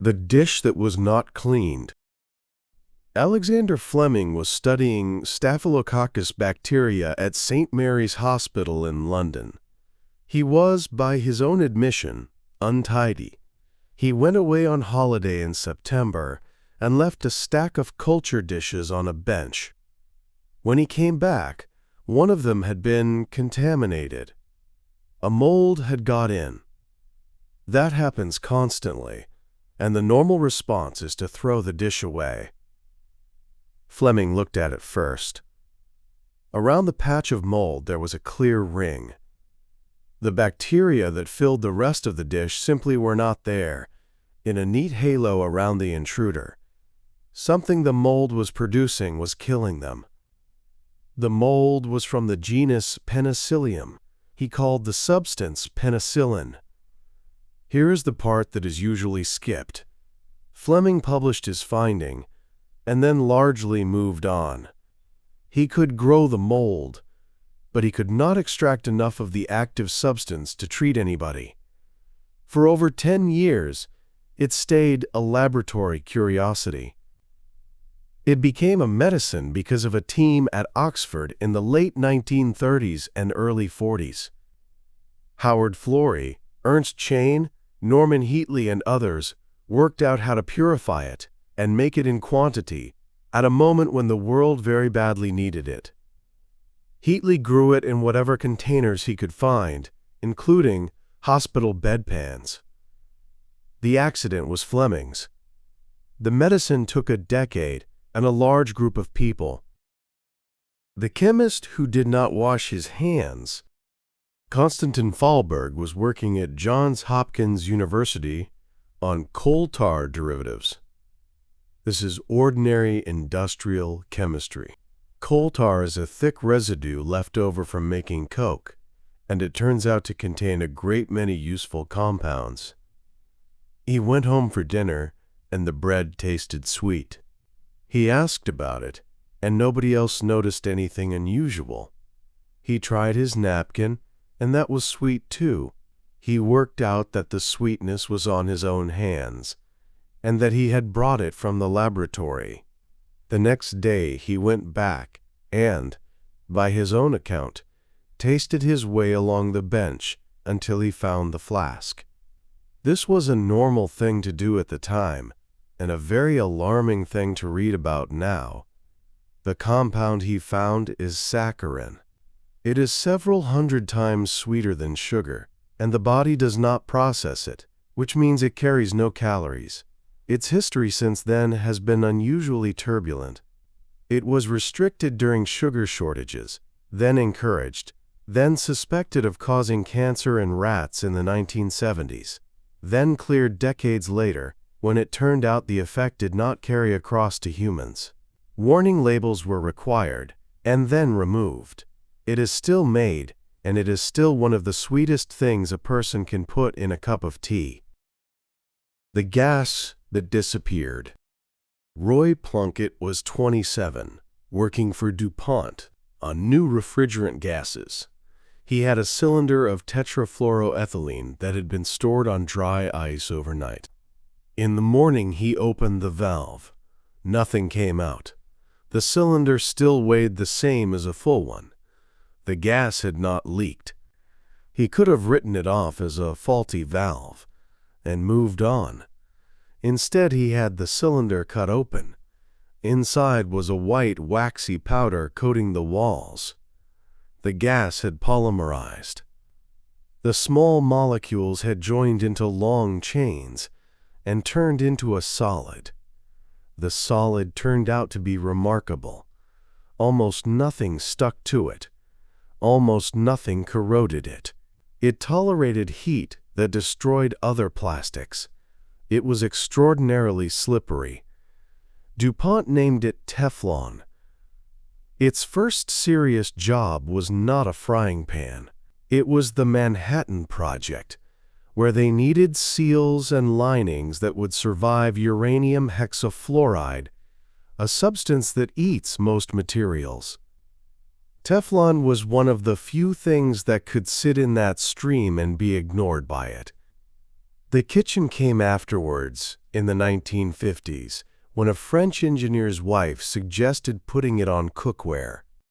The dish that was not cleaned. Alexander Fleming was studying Staphylococcus bacteria at St. Mary's Hospital in London. He was, by his own admission, untidy. He went away on holiday in September and left a stack of culture dishes on a bench. When he came back, one of them had been contaminated. A mold had got in. That happens constantly, and the normal response is to throw the dish away. Fleming looked at it first. Around the patch of mold there was a clear ring. The bacteria that filled the rest of the dish simply were not there, in a neat halo around the intruder. Something the mold was producing was killing them. The mold was from the genus Penicillium. He called the substance Penicillin. Here is the part that is usually skipped. Fleming published his finding, and then largely moved on. He could grow the mold, but he could not extract enough of the active substance to treat anybody. For over 10 years, it stayed a laboratory curiosity. It became a medicine because of a team at Oxford in the late 1930s and early 40s. Howard Florey, Ernst Chain, Norman Heatley, and others worked out how to purify it and make it in quantity at a moment when the world very badly needed it. Heatley grew it in whatever containers he could find, including hospital bedpans. The accident was Fleming's. The medicine took a decade and a large group of people. The chemist who did not wash his hands. Konstantin Fahlberg was working at Johns Hopkins University on coal tar derivatives. This is ordinary industrial chemistry. Coal tar is a thick residue left over from making coke, and it turns out to contain a great many useful compounds. He went home for dinner, and the bread tasted sweet. He asked about it, and nobody else noticed anything unusual. He tried his napkin, and that was sweet too. He worked out that the sweetness was on his own hands, and that he had brought it from the laboratory. The next day he went back and, by his own account, tasted his way along the bench until he found the flask. This was a normal thing to do at the time, and a very alarming thing to read about now. The compound he found is saccharin. It is several hundred times sweeter than sugar, and the body does not process it, which means it carries no calories. Its history since then has been unusually turbulent. It was restricted during sugar shortages, then encouraged, then suspected of causing cancer in rats in the 1970s, then cleared decades later when it turned out the effect did not carry across to humans. Warning labels were required and then removed. It is still made, and it is still one of the sweetest things a person can put in a cup of tea. The gas that disappeared. Roy Plunkett was 27, working for DuPont on new refrigerant gases. He had a cylinder of tetrafluoroethylene that had been stored on dry ice overnight. In the morning he opened the valve. Nothing came out. The cylinder still weighed the same as a full one. The gas had not leaked. He could have written it off as a faulty valve and moved on. Instead, he had the cylinder cut open. Inside was a white, waxy powder coating the walls. The gas had polymerized. The small molecules had joined into long chains and turned into a solid. The solid turned out to be remarkable. Almost nothing stuck to it. Almost nothing corroded it. It tolerated heat that destroyed other plastics. It was extraordinarily slippery. DuPont named it Teflon. Its first serious job was not a frying pan. It was the Manhattan Project, where they needed seals and linings that would survive uranium hexafluoride, a substance that eats most materials. Teflon was one of the few things that could sit in that stream and be ignored by it. The kitchen came afterwards, in the 1950s, when a French engineer's wife suggested putting it on cookware.